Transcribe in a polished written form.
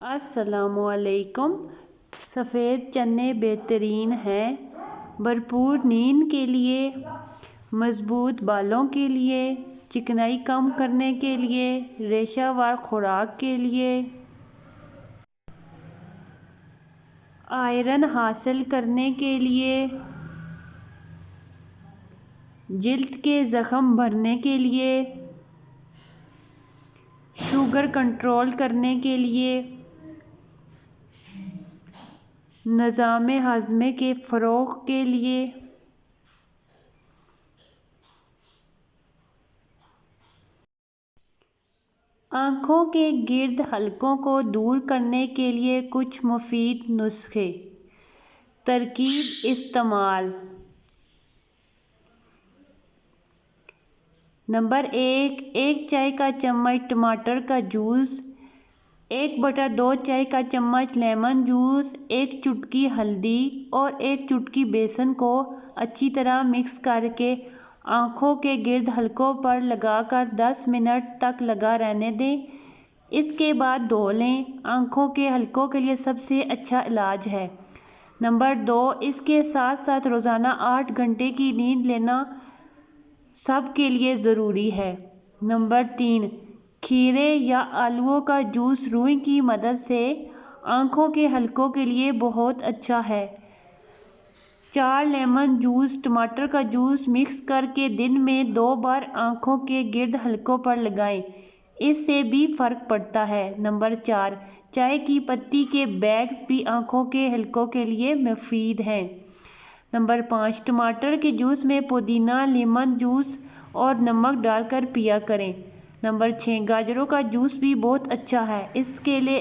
السلام علیکم۔ سفید چنے بہترین ہیں بھرپور نیند کے لیے، مضبوط بالوں کے لیے، چکنائی کم کرنے کے لیے، ریشہ وار خوراک کے لیے، آئرن حاصل کرنے کے لیے، جلد کے زخم بھرنے کے لیے، شوگر کنٹرول کرنے کے لیے، نظام ہاضمے کے فروغ کے لیے، آنکھوں کے گرد حلقوں کو دور کرنے کے لیے کچھ مفید نسخے۔ ترکیب استعمال: نمبر 1، 1 چائے کا چمچ ٹماٹر کا جوس، 1/2 چائے کا چمچ لیمن جوس، 1 چٹکی ہلدی اور 1 چٹکی بیسن کو اچھی طرح مکس کرکے آنکھوں کے گرد حلقوں پر لگا کر 10 منٹ تک لگا رہنے دیں۔ اس کے بعد دھو لیں۔ آنکھوں کے حلقوں کے لیے سب سے اچھا علاج ہے۔ نمبر 2، اس کے ساتھ ساتھ روزانہ 8 گھنٹے کی نیند لینا سب کے لیے ضروری ہے۔ نمبر 3، کھیرے یا آلووں کا جوس روئی کی مدد سے آنکھوں کے حلقوں کے لیے بہت اچھا ہے۔ 4 لیمن جوس، ٹماٹر کا جوس مکس کرکے دن میں 2 بار آنکھوں کے گرد حلقوں پر لگائیں، اس سے بھی فرق پڑتا ہے۔ نمبر 4، چائے کی پتی کے بیگز بھی آنکھوں کے حلقوں کے لیے مفید ہیں۔ نمبر 5، ٹماٹر کے جوس میں پودینہ، لیمن جوس اور نمک ڈال کر پیا کریں۔ نمبر 6، گاجروں کا جوس بھی بہت اچھا ہے۔ اس کے لیے